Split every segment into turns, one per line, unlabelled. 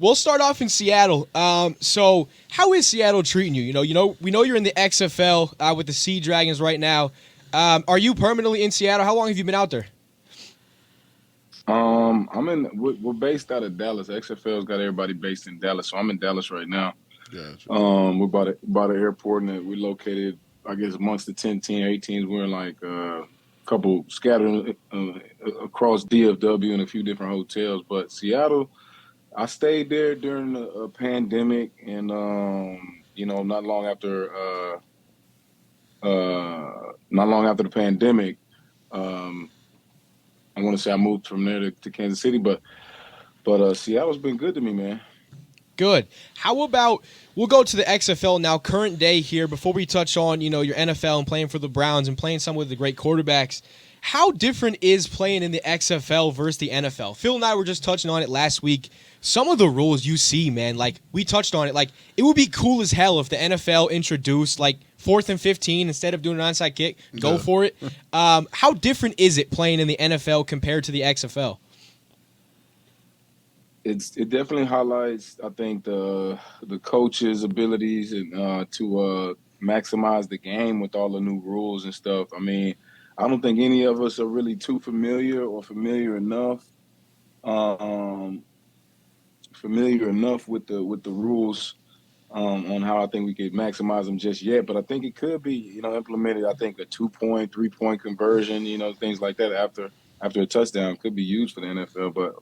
We'll start off in Seattle. So how is Seattle treating you? We know you're in the XFL with the Sea Dragons right now. Are you permanently in Seattle? How long have you been out there?
We're based out of Dallas. XFL's got everybody based in Dallas, so I'm in Dallas right now.
Gotcha.
We're by the airport, and we're located, I guess, amongst the 8 teams. We're in like a couple scattered across DFW and a few different hotels. But Seattle, I stayed there during a pandemic, and not long after the pandemic, um, I want to say I moved from there to Kansas City, but Seattle's been good to me, man.
Good. How about we'll go to the XFL now, current day here, before we touch on, your NFL and playing for the Browns and playing some of the great quarterbacks. How different is playing in the XFL versus the NFL? Phil and I were just touching on it last week. Some of the rules you see, man, like we touched on it, like it would be cool as hell if the NFL introduced like 4th and 15 instead of doing an onside kick. Go
Yeah.
for it. How different is it playing in the NFL compared to the XFL?
It definitely highlights, I think, the coaches' abilities and to maximize the game with all the new rules and stuff. I mean, I don't think any of us are really too familiar or um, familiar enough with the rules on how I think we could maximize them just yet. But I think it could be, implemented. I think a 2 point, 3 point conversion, things like that after a touchdown could be used for the NFL. But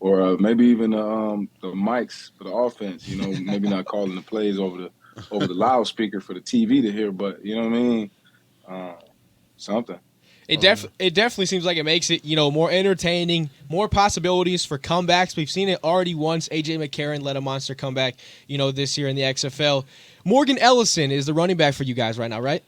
or maybe even the mics for the offense. Maybe not calling the plays over the loudspeaker for the TV to hear, but you know what I mean. Uh, Something.
Oh yeah.
It definitely seems like it makes it more entertaining, more possibilities for comebacks. We've seen it already once. AJ McCarron led a monster comeback this year in the XFL. Morgan Ellison is the running back for you guys right now, right?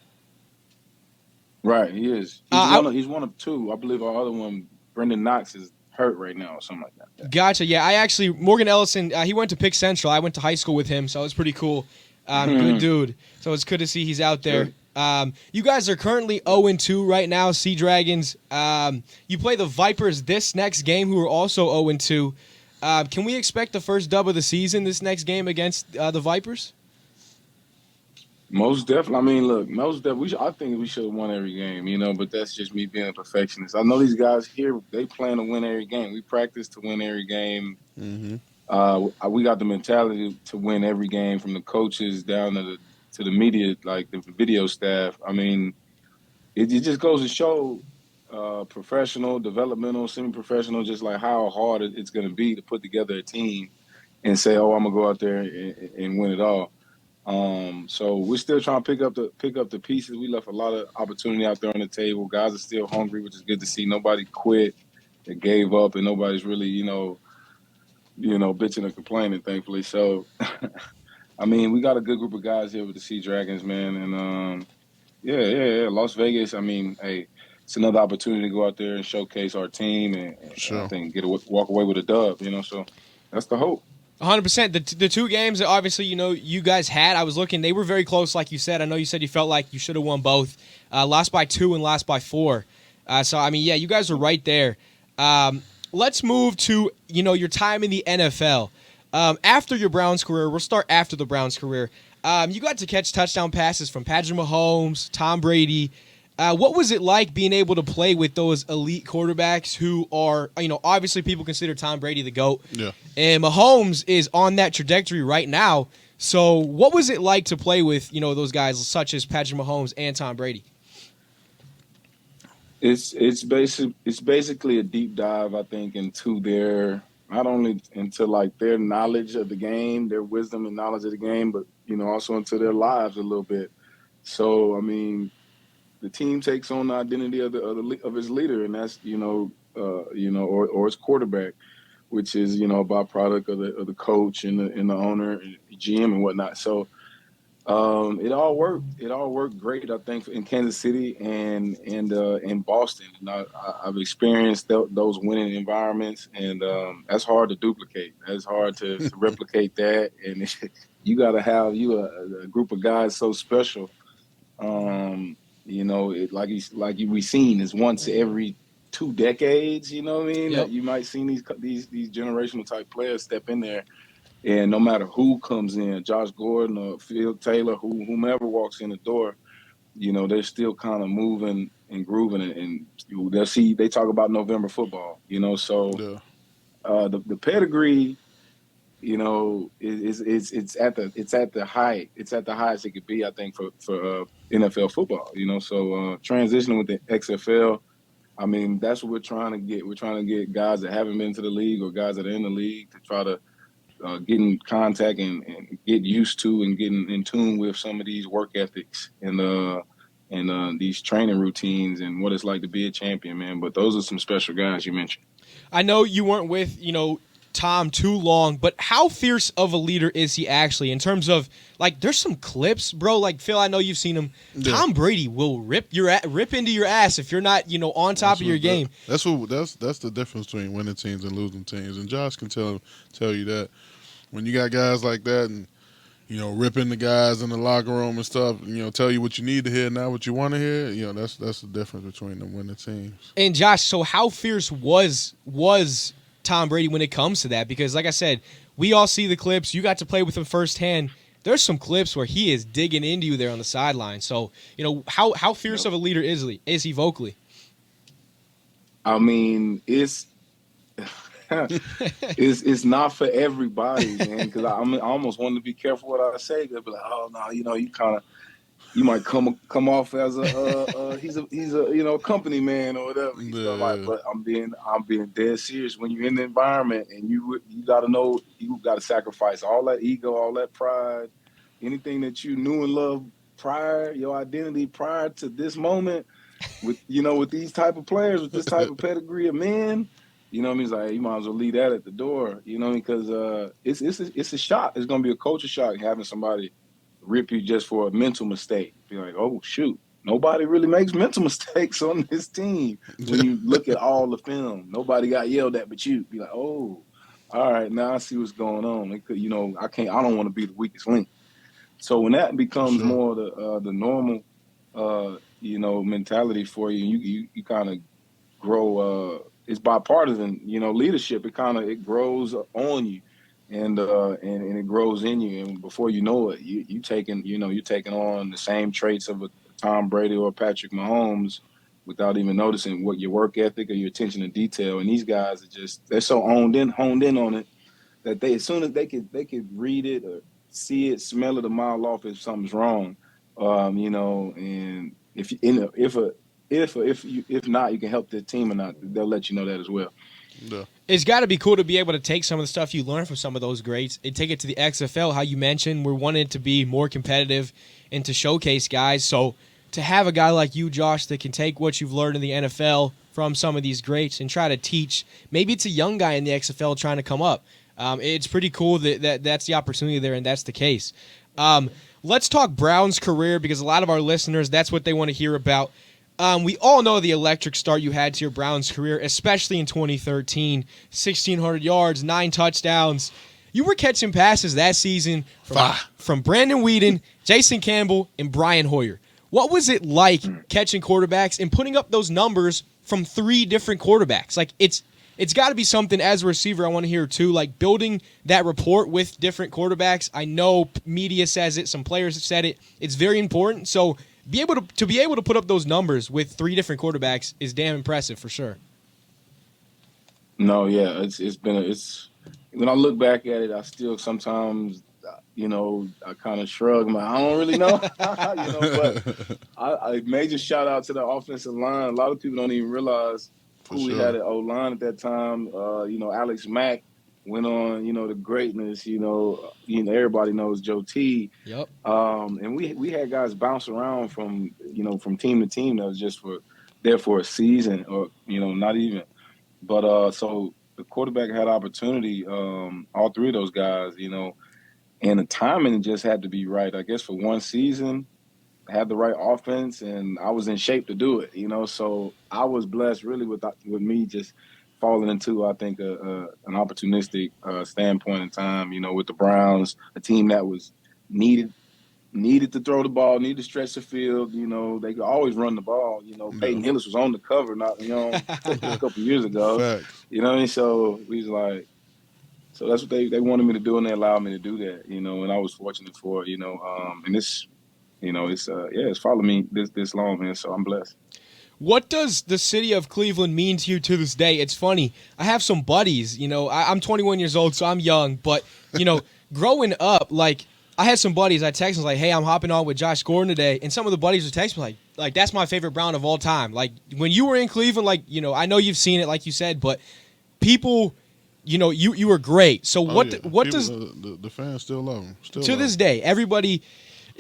Right, he is.
Uh,
He's one of two. I believe our other one, Brendan Knox, is hurt right now or something like that. Yeah.
Gotcha. Yeah, I actually Morgan Ellison. He went to Pick Central. I went to high school with him, so it was pretty cool. Good dude. So it's good to see he's out there.
Good.
You guys are currently 0-2 right now, Sea Dragons. You play the Vipers this next game, who are also 0-2. Can we expect the first dub of the season this next game against the Vipers?
Most definitely. I mean, look, most definitely. I think we should have won every game, but that's just me being a perfectionist. I know these guys here; they plan to win every game. We practice to win every game.
Mm-hmm.
We got the mentality to win every game, from the coaches down to the media, like the video staff. I mean, it just goes to show professional, developmental, semi-professional, just like how hard it's going to be to put together a team and say, "Oh, I'm gonna go out there and win it all." So we're still trying to pick up the pieces. We left a lot of opportunity out there on the table. Guys are still hungry, which is good to see. Nobody quit, they gave up, and nobody's really, bitching or complaining. Thankfully, so I mean, we got a good group of guys here with the Sea Dragons, man, and yeah, yeah, yeah. Las Vegas. I mean, hey, it's another opportunity to go out there and showcase our team,
For
and I
sure.
think walk away with a dub. So that's the hope.
100%. The two games that obviously you guys had, I was looking, they were very close, like you said. I know you said you felt like you should have won both. Lost by 2 and lost by 4. So I mean, yeah, you guys are right there. Let's move to your time in the NFL. After your Browns career, we'll start after the Browns career. You got to catch touchdown passes from Patrick Mahomes, Tom Brady. What was it like being able to play with those elite quarterbacks who are, obviously people consider Tom Brady the GOAT,
Yeah.
and Mahomes is on that trajectory right now. So what was it like to play with, those guys such as Patrick Mahomes and Tom Brady?
It's basically a deep dive, I think, into their not only into like their knowledge of the game, their wisdom and knowledge of the game, but also into their lives a little bit. So I mean, the team takes on the identity of his leader, and that's or his quarterback, which is a byproduct of the coach and the owner, and GM and whatnot. So it all worked. It all worked great, I think, in Kansas City and in Boston. And I've experienced those winning environments, and that's hard to duplicate. That's hard to replicate that, and you got to have a group of guys so special. We seen is once every 2 decades. You know what I mean?
Yep.
That you might see these generational type players step in there And no matter who comes in, Josh Gordon or Phil Taylor, whomever walks in the door, they're still kind of moving and grooving, and they'll see. They talk about November football, so
Yeah,
the pedigree, is it's at the highest it could be, I think, for NFL football, So transitioning with the XFL, I mean, that's what we're trying to get. We're trying to get guys that haven't been to the league or guys that are in the league to try to get in contact and get used to and getting in tune with some of these work ethics and these training routines and what it's like to be a champion, man. But those are some special guys you mentioned.
I know you weren't with, Tom too long, but how fierce of a leader is he actually in terms of, like, there's some clips, bro, like, Phil, I know you've seen him.
yeah.
Tom Brady will rip into your ass if you're not, on top of your game.
That's the difference between winning teams and losing teams. And Josh can tell you that when you got guys like that and ripping the guys in the locker room and stuff, tell you what you need to hear, not what you want to hear. That's the difference between them winning teams.
And Josh, so how fierce was Tom Brady when it comes to that? Because like I said, we all see the clips. You got to play with him firsthand. There's some clips where he is digging into you there on the sideline. So, how fierce of a leader is he vocally?
I mean, it's it's not for everybody, man. Because I almost want to be careful what I say. They'll be like, "Oh no, you might come off as he's a company man or whatever." But I'm being dead serious. When you're in the environment and you got to know you got to sacrifice all that ego, all that pride, anything that you knew and loved prior, your identity prior to this moment, with these type of players, with this type of pedigree of men. What I mean? It's like, you might as well leave that at the door, because it's a shock. It's going to be a culture shock having somebody rip you just for a mental mistake. Be like, oh, shoot. Nobody really makes mental mistakes on this team. When you look at all the film, nobody got yelled at but you. Be like, oh, all right, now I see what's going on. I don't want to be the weakest link. So when that becomes
Sure.
more the normal, mentality for you, you kind of grow. It's bipartisan, leadership. It grows on you, and it grows in you, and before you know it, you're taking on the same traits of a Tom Brady or Patrick Mahomes without even noticing what your work ethic or your attention to detail. And these guys they're so honed in on it that as soon as they could read it or see it, smell it a mile off if something's wrong, and if not, you can help the team or not. They'll let you know that as well.
Yeah.
It's got to be cool to be able to take some of the stuff you learn from some of those greats and take it to the XFL. How you mentioned we're wanting to be more competitive and to showcase guys. So to have a guy like you, Josh, that can take what you've learned in the NFL from some of these greats and try to teach. Maybe it's a young guy in the XFL trying to come up. It's pretty cool that's the opportunity there, and that's the case. Let's talk Brown's career, because a lot of our listeners, that's what they want to hear about. We all know the electric start you had to your Browns career, especially in 2013. 1,600 yards, 9 touchdowns. You were catching passes that season from Brandon Weeden, Jason Campbell, and Brian Hoyer. What was it like catching quarterbacks and putting up those numbers from 3 different quarterbacks? Like, it's got to be something as a receiver I want to hear too, like building that rapport with different quarterbacks. I know media says it, some players have said it. It's very important. So be able to put up those numbers with 3 different quarterbacks is damn impressive for sure.
No, yeah, it's when I look back at it, I still sometimes, I kind of shrug I don't really know, but I major shout out to the offensive line. A lot of people don't even realize who we had at O-line at that time. Alex Mack went on, the greatness, everybody knows Joe T.
Yep.
And we had guys bounce around from team to team that was just there for a season or, not even. But so the quarterback had opportunity, all 3 of those guys, and the timing just had to be right. I guess for one season, had the right offense, and I was in shape to do it, So I was blessed really with me just falling into, I think, an opportunistic standpoint in time, with the Browns, a team that was needed to throw the ball, needed to stretch the field. They could always run the ball. Peyton Hillis was on the cover, not a couple of years ago.
Facts.
So we was like, So that's what they wanted me to do, and they allowed me to do that, and I was fortunate for it, and it's, it's followed me this long, man. So I'm blessed.
What does the city of Cleveland mean to you to this day? It's funny. I have some buddies, I'm 21 years old, so I'm young, but, growing up, like, I had some buddies, I texted them, like, hey, I'm hopping on with Josh Gordon today, and some of the buddies would text me, like that's my favorite Brown of all time. Like, when you were in Cleveland, like, I know you've seen it, like you said, but people, you were great. So what
People,
does...
The fans still love him.
To this day, everybody...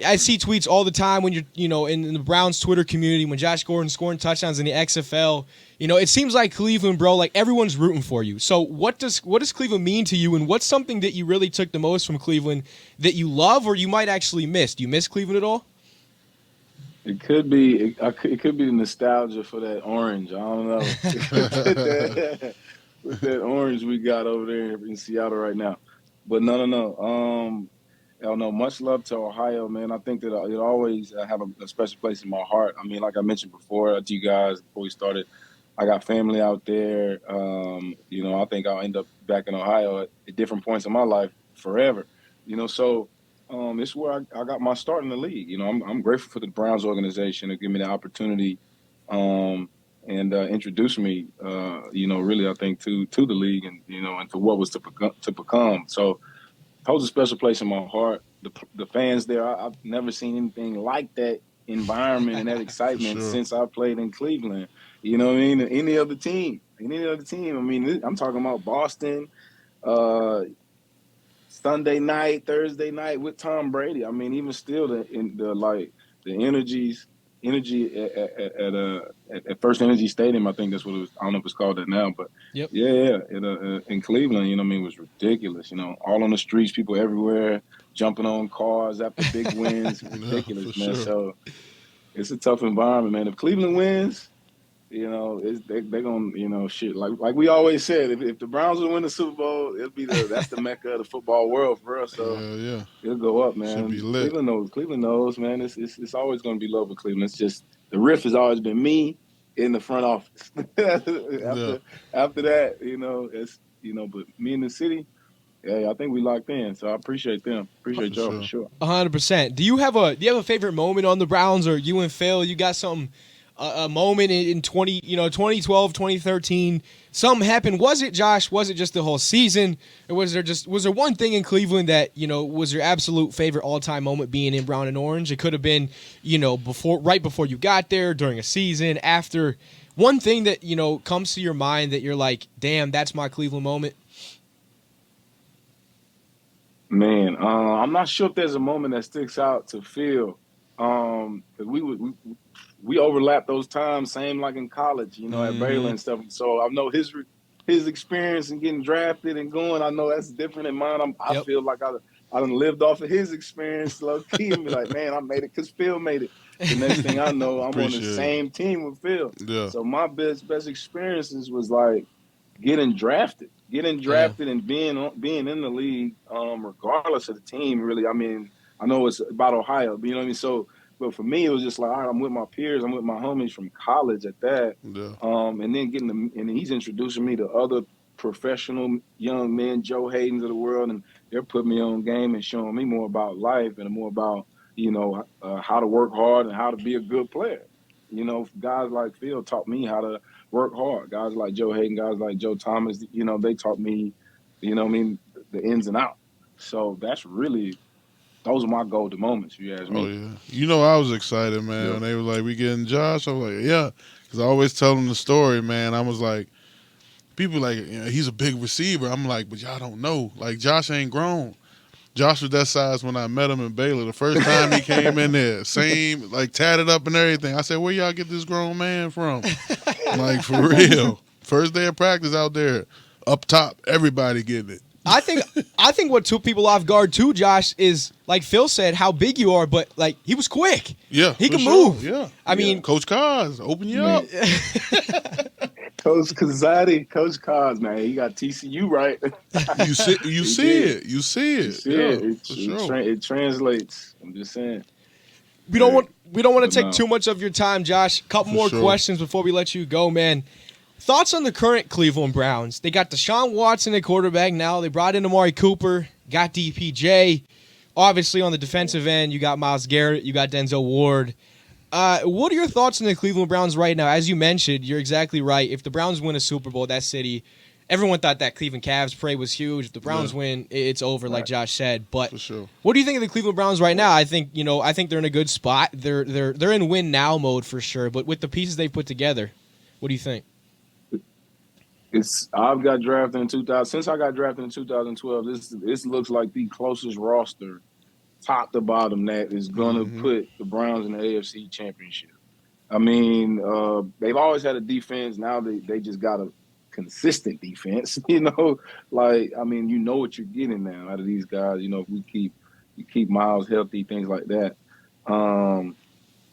I see tweets all the time when you're, in the Browns Twitter community when Josh Gordon's scoring touchdowns in the XFL. It seems like Cleveland, bro, like everyone's rooting for you. So what does Cleveland mean to you, and what's something that you really took the most from Cleveland that you love or you might actually miss? Do you miss Cleveland at all?
It could be it could be the nostalgia for that orange. I don't know. With that orange we got over there in Seattle right now. But no. I don't know. Much love to Ohio, man. I think that it always have a special place in my heart. I mean, like I mentioned before to you guys before we started, I got family out there. I think I'll end up back in Ohio at different points in my life forever. So it's where I got my start in the league. I'm grateful for the Browns organization to give me the opportunity and introduce me. Really, I think to the league and to what was to become. So holds a special place in my heart. The fans there, I've never seen anything like that environment and that excitement
Sure.
since I played in Cleveland. You know what I mean? Any other team. I mean, I'm talking about Boston, Sunday night, Thursday night with Tom Brady. I mean, even still, the energy at First Energy Stadium. I think that's what it was. I don't know if it's called that now, but
Yep.
yeah. In Cleveland, it was ridiculous. All on the streets, people everywhere, jumping on cars after big wins. Ridiculous, man.
Sure.
So it's a tough environment, man. If Cleveland wins, they're gonna, shit. Like we always said, if the Browns would win the Super Bowl, that's the mecca of the football world for us. So
Yeah.
it'll go up,
Should
man.
be lit.
Cleveland knows, man. It's always gonna be love with Cleveland. It's just the riff has always been me in the front office. After that, it's but me in the city. Yeah, I think we locked in, so I appreciate them. Appreciate y'all for sure.
100%. Do you have a favorite moment on the Browns, or you and Phil? You got something, a moment in 2012, 2013? Something happened. Was it, Josh? Was it just the whole season, or was there one thing in Cleveland that was your absolute favorite all time moment being in brown and orange? It could have been right before you got there, during a season, after. One thing that comes to your mind that you're like, damn, that's my Cleveland moment.
Man, I'm not sure if there's a moment that sticks out to Phil. 'Cause we overlap those times, same like in college, at Baylor and stuff. So I know his experience in getting drafted and going. I know that's different than mine. I feel like I done lived off of his experience low key and be like, man, I made it because Phil made it. The next thing I know, I'm on the same team with Phil.
Yeah.
So my best experiences was like getting drafted and being in the league, regardless of the team. Really, I mean, I know it's about Ohio, but you know what I mean. So, but for me, it was just like, all right, I'm with my peers, I'm with my homies from college at that, and then and he's introducing me to other professional young men, Joe Haydens of the world, and they're putting me on game and showing me more about life and more about how to work hard and how to be a good player. Guys like Phil taught me how to work hard. Guys like Joe Hayden, guys like Joe Thomas, they taught me, the ins and outs. So those are my golden moments, you ask me.
Oh, yeah. I was excited, man. When they were like, we getting Josh, I was like, yeah. Because I always tell them the story, man. I was like, people like, he's a big receiver. I'm like, but y'all don't know. Like, Josh ain't grown. Josh was that size when I met him in Baylor. The first time he came in there, same, like tatted up and everything. I said, where y'all get this grown man from? Like, for real. First day of practice out there, up top, everybody getting it.
I think what took people off guard too, Josh, is like Phil said, how big you are, but like he was quick.
Yeah,
he can move.
Yeah,
I mean,
Coach Kaz, open you up.
Coach Kaz, man, he got TCU right.
You see it.
It translates. I'm just saying.
We don't want to take too much of your time, Josh. Couple more questions before we let you go, man. Thoughts on the current Cleveland Browns? They got Deshaun Watson at quarterback now. They brought in Amari Cooper, got DPJ. Obviously, on the defensive end, you got Myles Garrett, you got Denzel Ward. What are your thoughts on the Cleveland Browns right now? As you mentioned, you're exactly right. If the Browns win a Super Bowl, that city, everyone thought that Cleveland Cavs parade was huge. If the Browns win, it's over, like Josh said. But
For sure.
what do you think of the Cleveland Browns right now? I think they're in a good spot. They're in win now mode for sure. But with the pieces they put together, what do you think?
I've got drafted in 2000. Since I got drafted in 2012, this looks like the closest roster, top to bottom, that is going to put the Browns in the AFC Championship. I mean, they've always had a defense. Now they just got a consistent defense. Like, I mean, you know what you're getting now out of these guys. If you keep Miles healthy, things like that.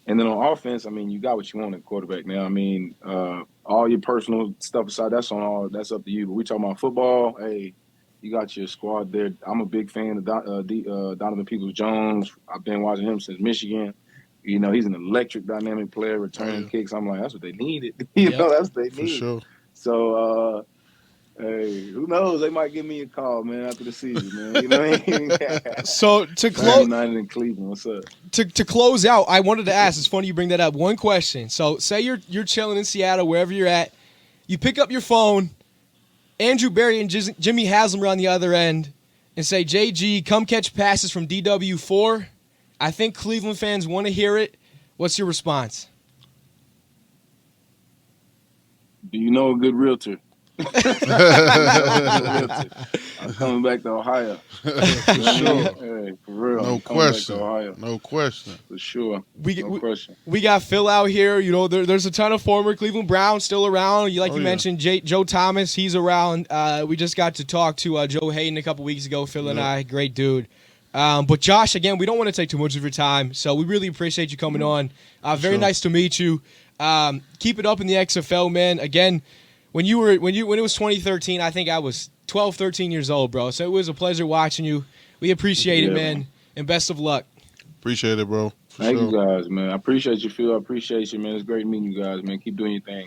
And then on offense, I mean, you got what you want at quarterback now. I mean, all your personal stuff aside, that's up to you. But we talking about football. Hey, you got your squad there. I'm a big fan of Donovan Peoples-Jones. I've been watching him since Michigan. He's an electric, dynamic player, returning kicks. I'm like, that's what they needed. That's what they need.
For sure.
So, hey, who knows? They might give me a call, man, after the season, man. You know what I mean?
So to close,
United in Cleveland. What's up?
To close out, I wanted to ask. It's funny you bring that up. One question. So, say you're chilling in Seattle, wherever you're at. You pick up your phone. Andrew Berry and Jimmy Haslam are on the other end, and say, "JG, come catch passes from DW4." I think Cleveland fans want to hear it. What's your response?
Do you know a good realtor? I'm coming back to Ohio.
For sure.
Hey, for real.
No question. No question.
For sure. No question.
We got Phil out here. There's a ton of former Cleveland Browns still around. You mentioned, Joe Thomas, he's around. We just got to talk to Joe Hayden a couple weeks ago, Phil and I. Great dude. But Josh, again, we don't want to take too much of your time, so we really appreciate you coming on. Very nice to meet you. Keep it up in the XFL, man. Again, when it was 2013, I think I was 12, 13 years old, bro. So it was a pleasure watching you. We appreciate it, man, and best of luck.
Appreciate it, bro.
Thank you guys, man. I appreciate you, Phil. I appreciate you, man. It's great meeting you guys, man. Keep doing your thing.